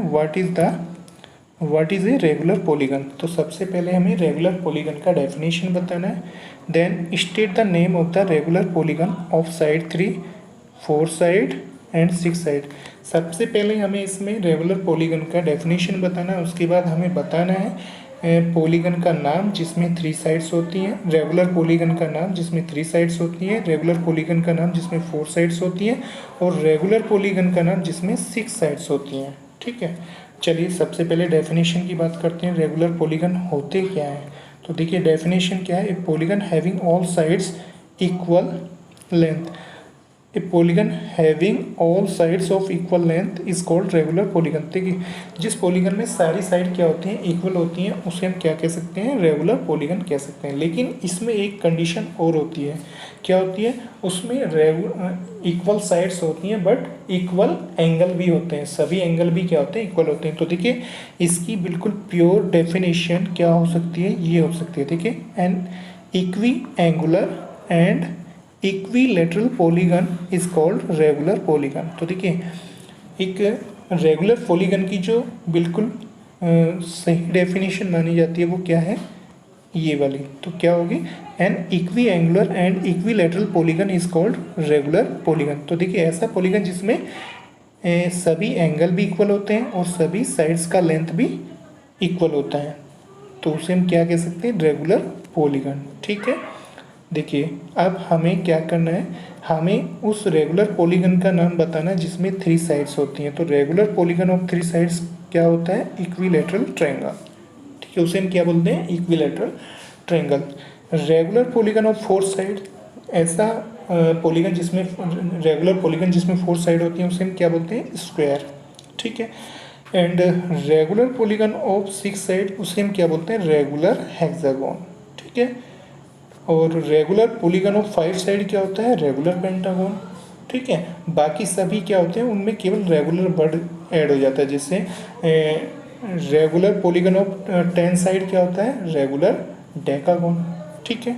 what is a regular polygon. तो सबसे पहले हमें रेगुलर पॉलीगन का डेफिनेशन बताना है, then state the name of the regular polygon of side 3, 4 side and 6 side. सबसे पहले हमें इसमें रेगुलर पॉलीगन का डेफिनेशन बताना है, उसके बाद हमें बताना है पॉलीगन का नाम जिसमें 3 साइड्स होती हैं, रेगुलर पॉलीगन का नाम जिसमें 3 साइड्स होती हैं, रेगुलर पॉलीगन का नाम जिसमें 4 साइड्स होती हैं और रेगुलर पॉलीगन का नाम जिसमें 6 साइड्स होती हैं। ठीक है, चलिए सबसे पहले डेफिनेशन की बात करते हैं, रेगुलर पॉलीगन होते क्या हैं। तो देखिए डेफिनेशन क्या है, ए polygon having all sides equal length. A polygon having all sides of equal length is called regular polygon. देखिए जिस पॉलीगन में सारी साइड क्या होती हैं इक्वल होती हैं उसे हम क्या कह सकते हैं रेगुलर पॉलीगन कह सकते हैं। लेकिन इसमें एक कंडीशन और होती है, क्या होती है उसमें इक्वल साइड्स होती हैं बट इक्वल एंगल भी होते हैं, सभी एंगल भी क्या होते हैं इक्वल होते हैं। तो देखिए इसकी बिल्कुल प्योर डेफिनेशन क्या हो सकती है, ये हो सकती है। देखिए an equiangular and equilateral polygon is called regular polygon. तो देखिए एक रेगुलर पॉलीगन की जो बिल्कुल सही डेफिनेशन मानी जाती है वो क्या है, ये वाली। तो क्या होगी, an equiangular and equilateral polygon is called regular polygon. तो देखिए ऐसा पॉलीगन जिसमें सभी एंगल भी इक्वल होते हैं और सभी साइड्स का लेंथ भी इक्वल होता है, तो उसे हम क्या कह सकते हैं, रेगुलर पॉलीगन। ठीक है, देखिए अब हमें क्या करना है, हमें उस रेगुलर पॉलीगन का नाम बताना है जिसमें 3 साइड्स होती हैं। तो रेगुलर पॉलीगन ऑफ 3 साइड्स क्या होता है, इक्विलेटरल ट्रायंगल। ठीक है, उसे हम क्या बोलते हैं, equilateral triangle. Regular polygon of 4 side, ऐसा पॉलीगन जिसमें रेगुलर पॉलीगन जिसमें 4 साइड होती हैं उसे हम क्या बोलते हैं, स्क्वायर। ठीक है, and regular polygon of 6 side उसे हम क्या बोलते हैं, रेगुलर हेक्सागोन। ठीक है, और रेगुलर पॉलीगन ऑफ 5 साइड क्या होता है, रेगुलर पेंटागोन। ठीक है, बाकी सभी क्या होते हैं, उनमें केवल रेगुलर वर्ड ऐड हो जाता है, जैसे रेगुलर पॉलीगन ऑफ 10 साइड क्या होता है, रेगुलर डेकागोन। ठीक है,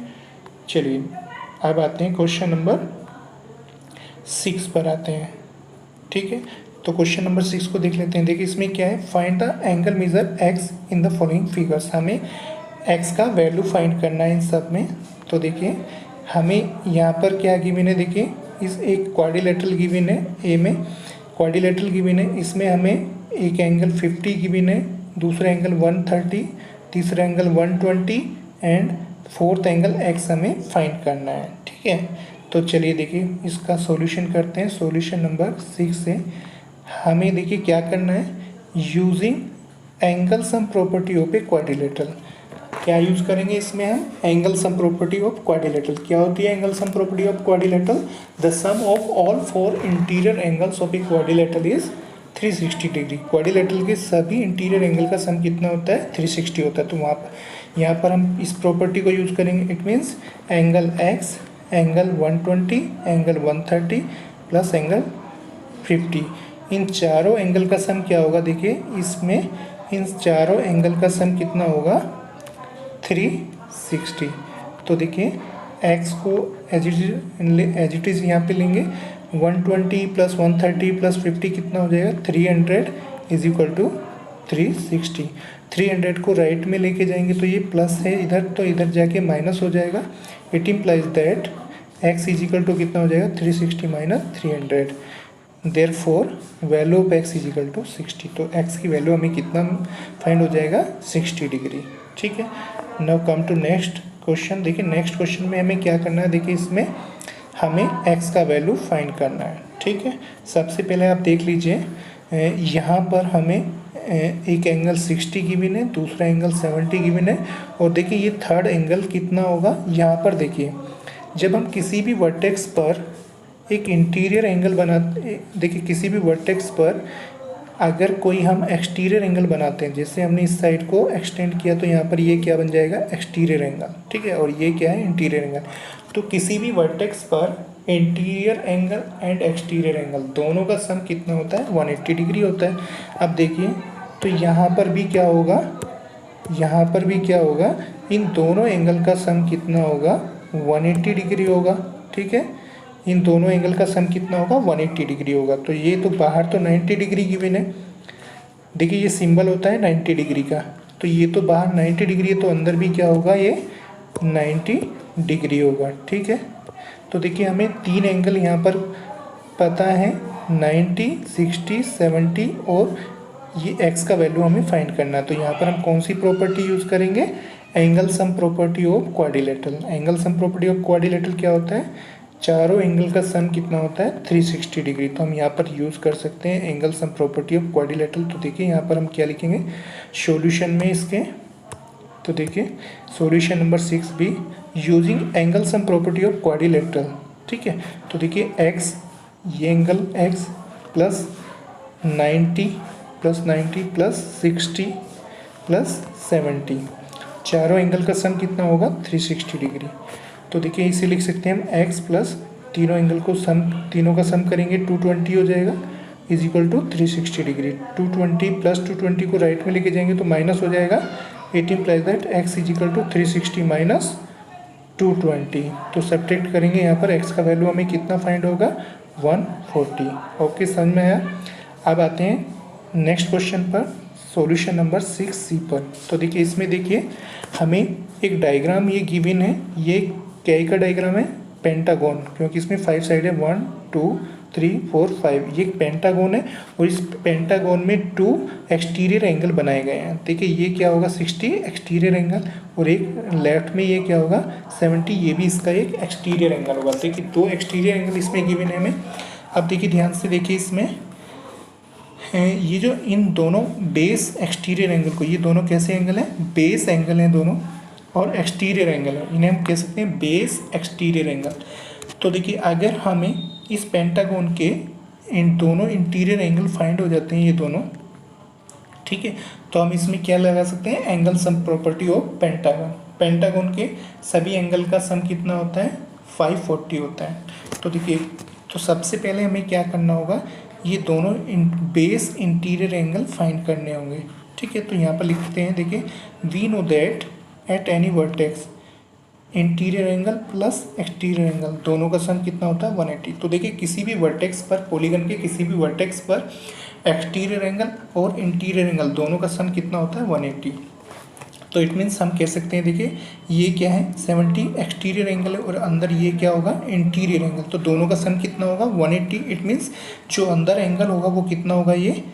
चलिए अब आते हैं क्वेश्चन नंबर 6 पर आते हैं। ठीक है, तो क्वेश्चन नंबर 6 को देख लेते हैं। देखिए इसमें क्या है, find the angle measure x in the following figures. हमें एक्स का वैल्यू फाइंड करना है इन सब में। तो देखिए हमें यहाँ पर क्या गिवन है, देखिए इस एक क्वाड्रिलेटरल गिवन है, ए में क्वाड्रिलेटरल गिवन है, इसमें हमें एक एंगल 50 गिवन है, दूसरा एंगल 130, तीसरा angle 120 and fourth angle x हमें फाइंड करना है। ठीक है, तो चलिए देखिए इसका सॉल्यूशन करते हैं। सॉल्यूशन नंबर 6 से हमें देखिए क्या करना है, using angle sum property of a quadrilateral. क्या यूज करेंगे इसमें हम, angle sum property of quadrilateral. क्या होती है angle sum property of quadrilateral, the sum of all 4 interior angles of a quadrilateral is 360 degree. Quadrilateral के सभी इंटीरियर एंगल का सम कितना होता है, 360 होता है। तो वहाँ पर यहाँ पर हम इस प्रॉपर्टी को यूज करेंगे। It means angle x, angle 120, angle 130 plus angle 50, इन चारों एंगल का सम क्या होगा, देखिए इसमें इन चारों एंगल का सम कितना होगा, 360। तो देखिए x को एज इट इज यहाँ पे लेंगे, 120 प्लस 130 प्लस 50 कितना हो जाएगा, 300 इज इक्वल टू 360। 300 को राइट में लेके जाएंगे तो ये प्लस है इधर, तो इधर जाके माइनस हो जाएगा। It implies that x is equal to कितना हो जाएगा, 360 minus 300। Therefore value of x is equal to 60। तो x की वैल्यू हमें कितना फाइंड हो जाएगा, 60 डिग्री। ठीक है, now come to next question. देखिए नेक्स्ट क्वेश्चन में हमें क्या करना है, देखिए इसमें हमें x का वैल्यू फाइंड करना है। ठीक है, सबसे पहले आप देख लीजिए यहाँ पर हमें एक एंगल 60 गिवन है, दूसरा एंगल 70 गिवन है, और देखिए ये थर्ड एंगल कितना होगा। यहाँ पर देखिए जब हम किसी भी वर्टेक्स पर एक इंटीरियर एंगल बनाते, देखिए किसी भी वर्टेक्स पर अगर कोई हम एक्सटीरियर एंगल बनाते हैं, जैसे हमने इस साइड को एक्सटेंड किया तो यहाँ पर ये क्या बन जाएगा, एक्सटीरियर एंगल। ठीक है, और ये क्या है, इंटीरियर एंगल। तो किसी भी वर्टेक्स पर interior angle and exterior angle दोनों का सम कितना होता है, 180 डिग्री होता है। अब देखिए तो यहाँ पर भी क्या होगा, यहाँ पर भी क्या होगा, इन दोनों एंगल का सम कितना होगा, 180 डिग्री होगा। ठीक है, इन दोनों एंगल का सम कितना होगा, 180 डिग्री होगा। तो ये तो बाहर तो 90 डिग्री गिवन है, देखिए ये सिंबल होता है 90 डिग्री का, तो ये तो बाहर 90 डिग्री है, तो अंदर भी क्या होगा, ये 90 डिग्री होगा। ठीक है, तो देखिए हमें 3 एंगल यहाँ पर पता है, 90, 60, 70, और ये x का वैल्यू हमें फाइंड करना है। तो यहाँ पर हम कौन सी प्रॉपर्टी यूज़ करेंगे, angle sum property of quadrilateral. Angle sum property of quadrilateral क्या होता है, चारों एंगल का सम कितना होता है, 360 डिग्री। तो हम यहाँ पर यूज़ कर सकते हैं angle sum property of quadrilateral. तो देखिए यहाँ पर हम क्या लिखेंगे सॉल्यूशन में इसके, तो देखिए सॉल्यूशन नंबर 6 भी using angle sum property of quadrilateral. ठीक है, तो देखिए x, ये angle x plus 90 plus 60 plus 70, चारों एंगल का सम कितना होगा, 360 डिग्री। तो देखिए इसे लिख सकते हैं हम x प्लस तीनों एंगल को सम, तीनों का सम करेंगे 220 हो जाएगा, is equal to 360 degree. 220 plus 220 को राइट में लेके जाएंगे तो माइनस हो जाएगा। It implies that x is equal to 360 minus 220। तो सब्ट्रैक्ट करेंगे यहाँ पर x का वैल्यू हमें कितना फाइंड होगा, 140। ओके, समझ में आया। अब आते हैं नेक्स्ट क्वेश्चन पर, सॉल्यूशन नंबर 6C पर। तो देखिए इसमें देखिए हमें एक डायग्राम ये गिवन है, ये क्या का डायग्राम है, पेंटागन, क्योंकि इसमें 5 साइड है, 1 2 3 4 5, ये एक पेंटागन है और इस पेंटागन में 2 एक्सटीरियर एंगल बनाए गए हैं। देखिए ये क्या होगा 60 एक्सटीरियर एंगल, और एक लेफ्ट में ये क्या होगा 70, ये भी इसका एक एक्सटीरियर एंगल होगा। देखिए 2 एक्सटीरियर एंगल इसमें गिवन है हमें। अब देखिए ध्यान से देखिए इसमें ये जो इन दोनों बेस एक्सटीरियर एंगल को, ये दोनों कैसे एंगल हैं, बेस एंगल हैं दोनों, और एक्सटीरियर एंगल है, इन्हें हम कह सकते हैं बेस एक्सटीरियर एंगल। तो देखिए अगर हमें इस पेंटागन के इन दोनों इंटीरियर एंगल फाइंड हो जाते हैं ये दोनों, ठीक है, तो हम इसमें क्या लगा सकते हैं, angle sum property of pentagon. Pentagon के सभी एंगल का सम कितना होता है, 540 होता है। तो देखिए तो सबसे पहले हमें क्या करना होगा, ये दोनों बेस इंटीरियर एंगल फाइंड करने होंगे, ठीक है। तो यहाँ पर लिखते हैं, देखिए we know that at any vertex interior angle plus exterior angle दोनों का सम कितना होता है 180। तो देखिए किसी भी वर्टेक्स पर, पॉलीगन के किसी भी वर्टेक्स पर एक्सटीरियर एंगल और इंटीरियर एंगल दोनों का सम कितना होता है 180। तो इट मीन्स हम कह सकते हैं, देखिए ये क्या है 70 एक्सटीरियर एंगल है और अंदर ये क्या होगा इंटीरियर एंगल, तो दोनों का सम कितना होगा 180। इट मीन्स जो अंदर एंगल होगा वो कितना होगा, ये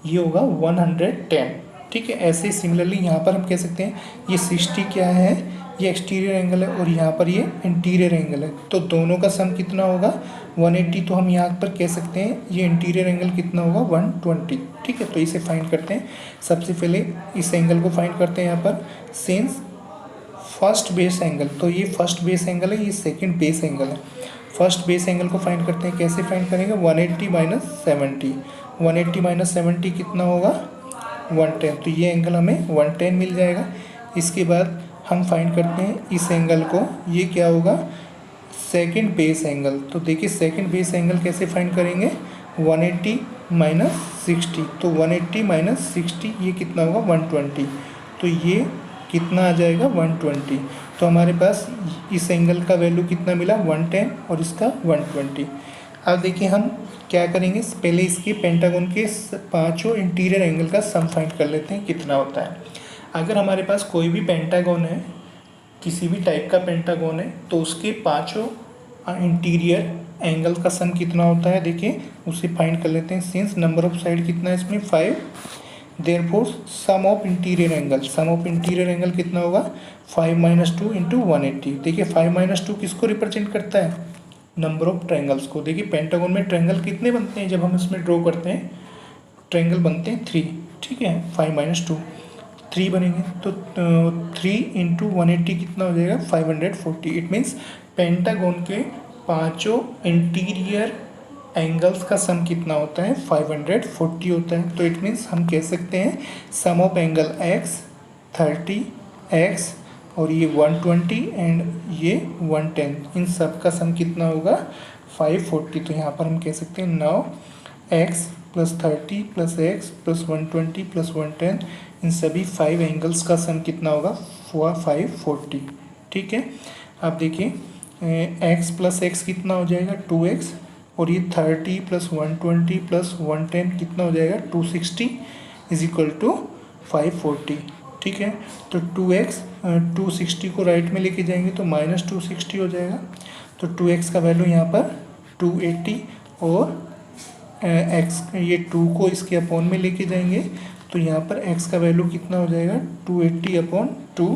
होगा 110, ठीक है। ऐसे सिमिलरली यहाँ पर हम कह सकते हैं ये 60 क्या है, ये एक्सटीरियर एंगल है और यहाँ पर ये इंटीरियर एंगल है, तो दोनों का सम कितना होगा 180। तो हम यहाँ पर कह सकते हैं ये इंटीरियर एंगल कितना होगा 120, ठीक है। तो इसे फाइंड करते हैं, सबसे पहले इस एंगल को फाइंड करते हैं यहाँ पर, सिंस फर्स्ट बेस एंगल, तो ये फर्स्ट बेस एंगल है, ये सेकेंड बेस एंगल है। फर्स्ट बेस एंगल को फाइंड करते हैं, कैसे फाइंड करेंगे, 180 माइनस 70, 180 माइनस 70 कितना होगा 110, तो ये एंगल हमें 110 मिल जाएगा। इसके बाद हम फाइंड करते हैं इस एंगल को, ये क्या होगा सेकंड बेस एंगल। तो देखिए सेकंड बेस एंगल कैसे फाइंड करेंगे, 180 माइनस 60, तो 180 माइनस 60 ये कितना होगा 120, तो ये कितना आ जाएगा 120। तो हमारे पास इस एंगल का वैल्यू कितना मिला 110 और इसका 120। अब देखिए हम क्या करेंगे, पहले इसके पेंटागन के पांचों इंटीरियर एंगल का सम फाइंड कर लेते हैं कितना होता है। अगर हमारे पास कोई भी पेंटागन है, किसी भी टाइप का पेंटागन है, तो उसके पांचों इंटीरियर एंगल का सम कितना होता है, देखिए उसे फाइंड कर लेते हैं। सिंस नंबर ऑफ साइड कितना है इसमें 5, therefore sum of interior angle, sum of interior angle कितना होगा 5 माइनस 2 इंटू 180। देखिए 5 माइनस 2 किसको रिप्रेजेंट करता है, नंबर ऑफ ट्रायंगल्स को। देखिए पेंटागन में ट्रायंगल कितने बनते हैं, जब हम इसमें ड्रॉ करते हैं ट्रायंगल बनते हैं 3, ठीक है। 5 माइनस 2 3 बनेंगे, तो 3 इंटू 180 कितना हो जाएगा 540। इट मीन्स पेंटागन के पांचों इंटीरियर एंगल्स का सम कितना होता है 540 होता है। तो इट मीन्स हम कह सकते हैं सम ऑफ एंगल x 30 x और ये 120 एंड ये 110, इन सब का सम कितना होगा 540। तो यहाँ पर हम कह सकते हैं now x plus 30 plus x plus 120 plus 110, इन सभी 5 एंगल्स का सम कितना होगा 540, ठीक है। अब देखिए x प्लस एक्स कितना हो जाएगा 2x और ये 30 प्लस 120 प्लस 110 कितना हो जाएगा 260 इज इक्वल टू 540, ठीक है। तो 2x 260 को राइट में लेके जाएंगे तो माइनस 260 हो जाएगा, तो 2x का वैल्यू यहाँ पर 280 और x ये 2 को इसके अपॉन में लेके जाएंगे तो यहाँ पर x का वैल्यू कितना हो जाएगा 280 upon 2,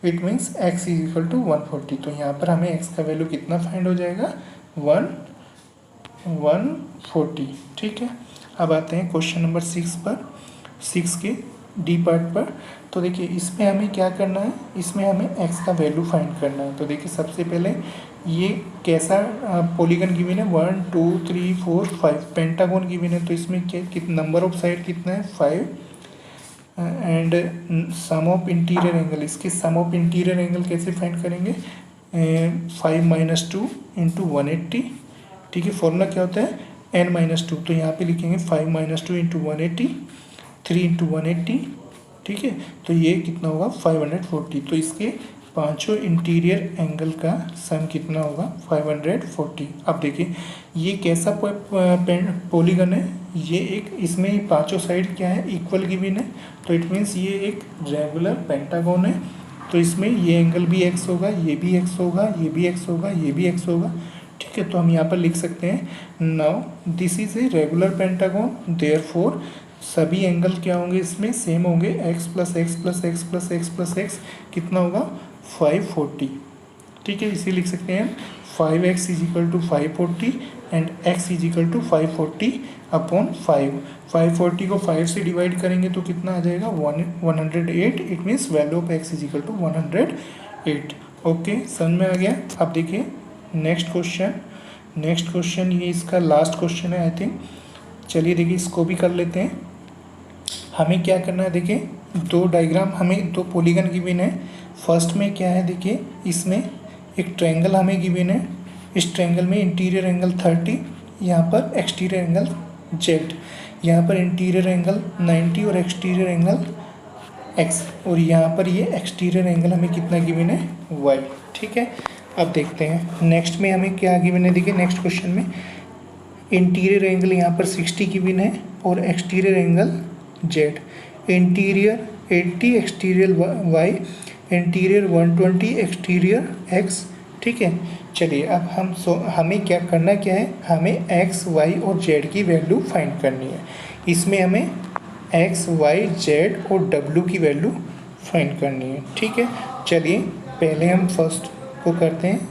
it means x is equal to 140। तो यहाँ पर हमें x का वैल्यू कितना फाइंड हो जाएगा 140, ठीक है। अब आते हैं क्वेश्चन नंबर 6 पर, 6 के डी पार्ट पर। तो देखिए इसमें हमें क्या करना है, इसमें हमें x का वैल्यू फाइंड करना है। तो देखिए सबसे पहले ये कैसा पॉलीगन गिवन है 1 2 3 4 5 पेंटागन गिवन है, तो इसमें क्या नंबर ऑफ साइड कितना है 5 and sum of interior angle, इसके सम ऑफ इंटीरियर एंगल कैसे फाइंड करेंगे 5 माइनस 2 इंटू 180, ठीक है। फॉर्मूला क्या होता है n माइनस 2, तो यहाँ पे लिखेंगे 5 माइनस 2 इंटू 180, 3 इंटू 180, ठीक है। तो ये कितना होगा 540, तो इसके पांचों इंटीरियर एंगल का सम कितना होगा 540। अब देखिए ये कैसा पॉलीगन है, ये एक इसमें पांचों साइड क्या है, इक्वल गिवन है, तो इट मीन्स ये एक रेगुलर पेंटागन है। तो इसमें ये एंगल भी एक्स होगा, ये भी एक्स होगा, ये भी एक्स होगा, ये भी एक्स होगा, ठीक है। तो हम यहाँ पर लिख सकते हैं now this is a regular pentagon, therefore सभी एंगल क्या होंगे इसमें, सेम होंगे, x plus x plus x plus x plus x कितना होगा 540, ठीक है। इसे लिख सकते हैं 5x is equal to 540 and x is equal to 540 upon 5। 540 को 5 से डिवाइड करेंगे तो कितना आ जाएगा 108। It means value of x is equal to 108। Okay, समझ में आ गया। अब देखिए नेक्स्ट क्वेश्चन ये इसका लास्ट क्वेश्चन है आई थिंक। चलिए देखिए इसको भी कर लेते हैं। हमें क्या करना है, देखिए दो डायग्राम, हमें दो पॉलीगन गिवन है। फर्स्ट में क्या है, देखिए इसमें एक ट्रायंगल हमें गिवन है। इस ट्रायंगल में इंटीरियर एंगल 30, यहाँ पर एक्सटीरियर एंगल z, यहाँ पर इंटीरियर एंगल 90 और एक्सटीरियर एंगल x, और यहाँ पर ये एक्सटीरियर एंगल हमें कितना गिवन है y, ठीक है। अब देखते हैं नेक्स्ट में हमें क्या गिवन है। देखिए नेक्स्ट क्वेश्चन में इंटीरियर एंगल यहाँ पर 60 गिवन है और exterior angle z, interior 80, exterior y, interior 120, exterior x, ठीक है। चलिए अब हमें क्या करना क्या है, हमें x, y और z की वैल्यू फाइंड करनी है। इसमें हमें x, y, z और w की वैल्यू फाइंड करनी है, ठीक है। चलिए पहले हम फर्स्ट को करते हैं,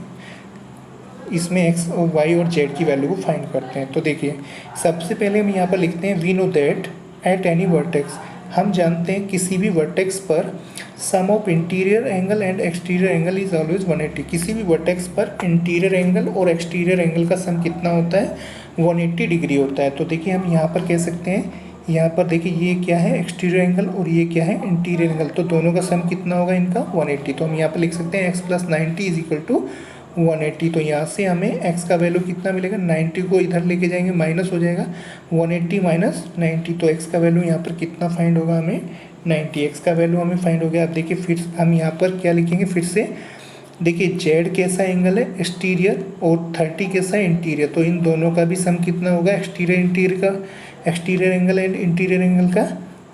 इसमें x और y और z की वैल्यू को फाइंड करते हैं। तो देखिए सबसे पहले हम यहाँ पर लिखते हैं we know that at any vertex, हम जानते हैं किसी भी वर्टेक्स पर sum of interior angle and exterior angle is always 180। किसी भी वर्टेक्स पर इंटीरियर एंगल और एक्सटीरियर एंगल का सम कितना होता है 180 डिग्री होता है। तो देखिए हम यहाँ पर कह सकते हैं, यहाँ पर देखिए ये क्या है एक्सटीरियर एंगल और ये क्या है इंटीरियर एंगल, तो दोनों का सम कितना होगा इनका 180। तो हम यहाँ पर लिख सकते हैं x plus 90 is equal to 180। तो यहाँ से हमें x का वैल्यू कितना मिलेगा, 90 को इधर लेके जाएंगे माइनस हो जाएगा, 180 माइनस 90, तो x का वैल्यू यहाँ पर कितना फाइंड होगा हमें 90। x का वैल्यू हमें फाइंड हो गया। अब देखिए फिर हम यहाँ पर क्या लिखेंगे, फिर से देखिए z कैसा एंगल है एक्सटीरियर और 30 कैसा है इंटीरियर, तो इन दोनों का भी सम कितना होगा एक्सटीरियर इंटीरियर का, exterior angle and interior angle का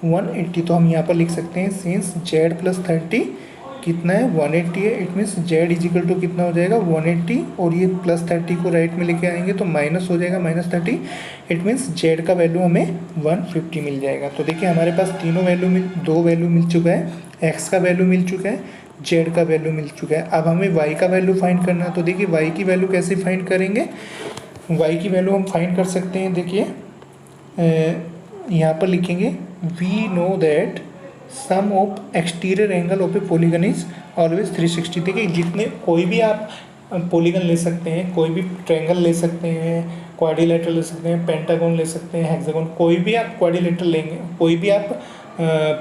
180। तो हम यहाँ पर लिख सकते हैं सिंस z प्लस 30 कितना है 180 है, it means z is equal to कितना हो जाएगा 180, और ये प्लस 30 को राइट में लेके आएंगे तो माइनस हो जाएगा माइनस 30, इट मीन्स z का वैल्यू हमें 150 मिल जाएगा। तो देखिए हमारे पास दो वैल्यू मिल चुका है, x का वैल्यू मिल चुका है, z का वैल्यू मिल चुका है। अब हमें y का वैल्यू फाइंड करना है। तो देखिए y की वैल्यू कैसे फाइंड करेंगे, y की वैल्यू हम फाइंड कर सकते हैं। देखिए यहाँ पर लिखेंगे we know that sum of exterior angle of a polygon is always 360। देखिए जितने कोई भी आप पॉलीगन ले सकते हैं, कोई भी ट्रायंगल ले सकते हैं, क्वाड्रिलेटरल ले सकते हैं, पेंटागन ले सकते हैं, हेक्सागन, कोई भी आप क्वाड्रिलेटरल लेंगे, कोई भी आप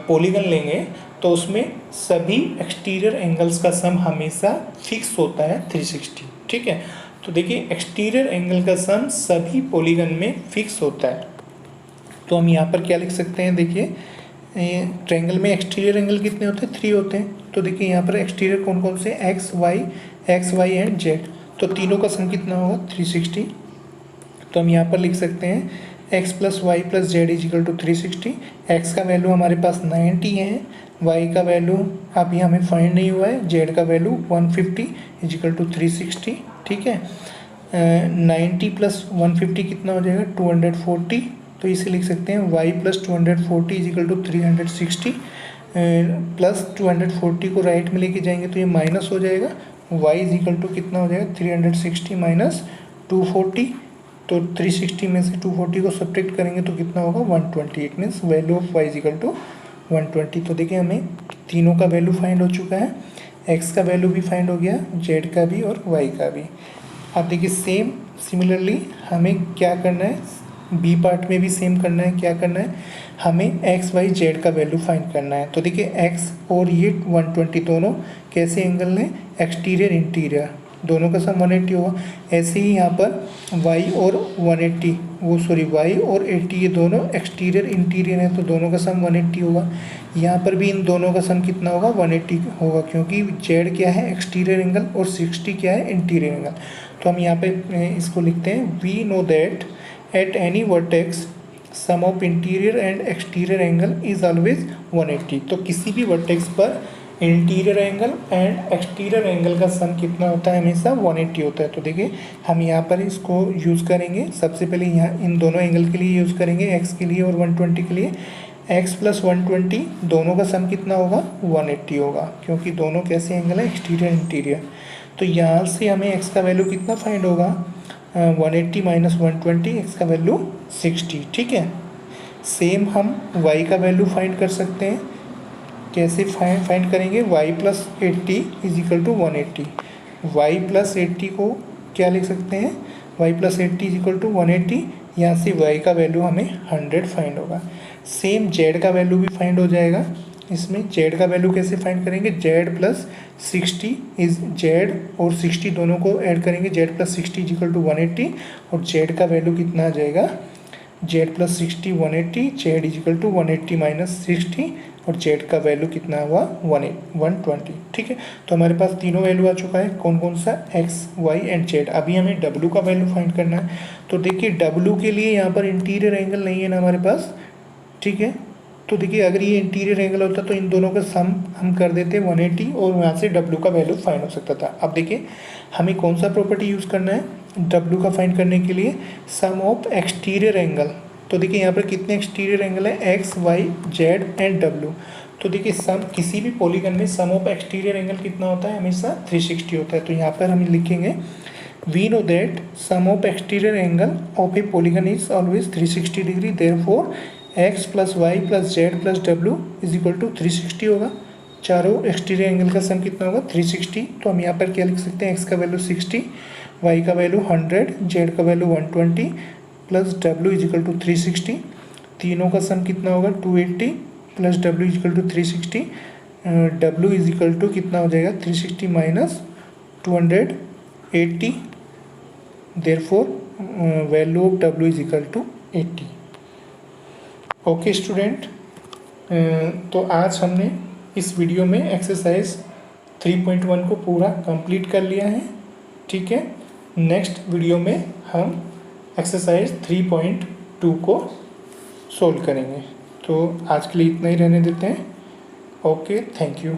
पॉलीगन लेंगे तो उसमें सभी एक्सटीरियर एंगल्स का सम हमेशा फिक्स होता है 360, ठीक है। तो देखिए एक्सटीरियर एंगल का सम सभी पॉलीगन में फिक्स होता है। तो हम यहाँ पर क्या लिख सकते हैं, देखिए ट्रायंगल में एक्सटीरियर एंगल कितने होते हैं 3 होते हैं। तो देखिए यहाँ पर एक्सटीरियर कौन कौन से एक्स वाई एंड जेड, तो तीनों का सम कितना होगा 360। तो हम यहाँ पर लिख सकते हैं x plus y plus z is equal to 360। x का वैल्यू हमारे पास 90 है, y का वैल्यू अभी हमें फाइंड नहीं हुआ है, z का वैल्यू 150 इज इक्वल टू 360, ठीक है। 90 प्लस 150 कितना हो जाएगा 240, तो इसे लिख सकते हैं y plus 240 is equal to 360, plus 240 को राइट में लेके जाएंगे तो ये माइनस हो जाएगा, y इज इक्वल टू कितना हो जाएगा 360 माइनस 240, तो 360 में से 240 को सब्ट्रैक्ट करेंगे तो कितना होगा 120, it means value of y is equal to 120। तो देखिए हमें तीनों का वैल्यू फाइंड हो चुका है, x का वैल्यू भी फाइंड हो गया, z का भी और y का भी। अब देखिए सिमिलरली हमें क्या करना है, बी पार्ट में भी सेम करना है। क्या करना है, हमें एक्स वाई जेड का वैल्यू फाइंड करना है। तो देखिए एक्स और ये 120 दोनों कैसे एंगल हैं, एक्सटीरियर इंटीरियर, दोनों का सम 180 होगा। ऐसे ही यहाँ पर वाई और 180 वाई और 80 ये दोनों एक्सटीरियर इंटीरियर हैं, तो दोनों का सम 180 होगा। यहाँ पर भी इन दोनों का सम कितना होगा 180 होगा, क्योंकि जेड क्या है एक्सटीरियर एंगल और 60 क्या है इंटीरियर एंगल। तो हम यहाँ पे इसको लिखते हैं we know that at any vertex sum of interior and exterior angle is always 180। तो किसी भी वर्टेक्स पर interior angle and exterior angle का सम कितना होता है, हमेशा 180 होता है। तो देखिए हम यहाँ पर इसको यूज़ करेंगे। सबसे पहले यहाँ इन दोनों एंगल के लिए यूज़ करेंगे, एक्स के लिए और 120 के लिए। x प्लस 120 दोनों का सम कितना होगा, 180 होगा, क्योंकि दोनों कैसे एंगल है, एक्सटीरियर इंटीरियर। तो यहाँ से हमें x का वैल्यू कितना फाइंड होगा, 180 माइनस 120, x का वैल्यू 60। ठीक है। सेम हम y का वैल्यू फाइंड कर सकते हैं। कैसे फाइंड करेंगे, y plus 80 is equal to 180। y plus 80 को क्या लिख सकते हैं, y plus 80 is equal to 180। यहाँ से y का वैल्यू हमें 100 फाइंड होगा। सेम z का वैल्यू भी फाइंड हो जाएगा। इसमें z का वैल्यू कैसे फाइंड करेंगे, z प्लस 60 इज z और 60 दोनों को ऐड करेंगे, z plus 60 is equal to 180। और z का वैल्यू कितना आ जाएगा, z plus 60 180, z is equal to 180 minus 60 और z का वैल्यू कितना हुआ 120। ठीक है। तो हमारे पास तीनों वैल्यू आ चुका है। कौन कौन सा, x, y एंड z। अभी हमें w का वैल्यू फाइंड करना है। तो देखिए w के लिए यहाँ पर इंटीरियर एंगल नहीं है ना हमारे पास। ठीक है। तो देखिए अगर ये इंटीरियर एंगल होता तो इन दोनों का सम हम कर देते 180 और वहाँ से w का वैल्यू फाइंड हो सकता था। अब देखिए हमें कौन सा प्रॉपर्टी यूज़ करना है w का फाइंड करने के लिए, सम ऑफ एक्सटीरियर एंगल। तो देखिए यहाँ पर कितने एक्सटीरियर एंगल है, x, y, z and w। तो देखिए सम, किसी भी पॉलीगन में सम ऑफ एक्सटीरियर एंगल कितना होता है, हमेशा 360 होता है। तो यहाँ पर हम लिखेंगे we know that sum of exterior angle of a polygon is always 360 degree, therefore x plus y plus z plus डब्ल्यू इज इक्वल टू 360 होगा। चारों एक्सटीरियर एंगल का सम कितना होगा, 360। तो हम यहाँ पर क्या लिख सकते हैं, x का वैल्यू 60, y का वैल्यू 100, z का value 120 plus w is equal to 360। तीनों का सम कितना होगा, 280 plus w is equal to 360। w is equal to कितना हो जाएगा, 360 minus 280, therefore value of w is equal to 80। Okay student, तो आज हमने इस वीडियो में एक्सरसाइज 3.1 को पूरा कंप्लीट कर लिया है। ठीक है। नेक्स्ट वीडियो में हम एक्सरसाइज 3.2 को सोल्व करेंगे। तो आज के लिए इतना ही रहने देते हैं। Okay, thank you.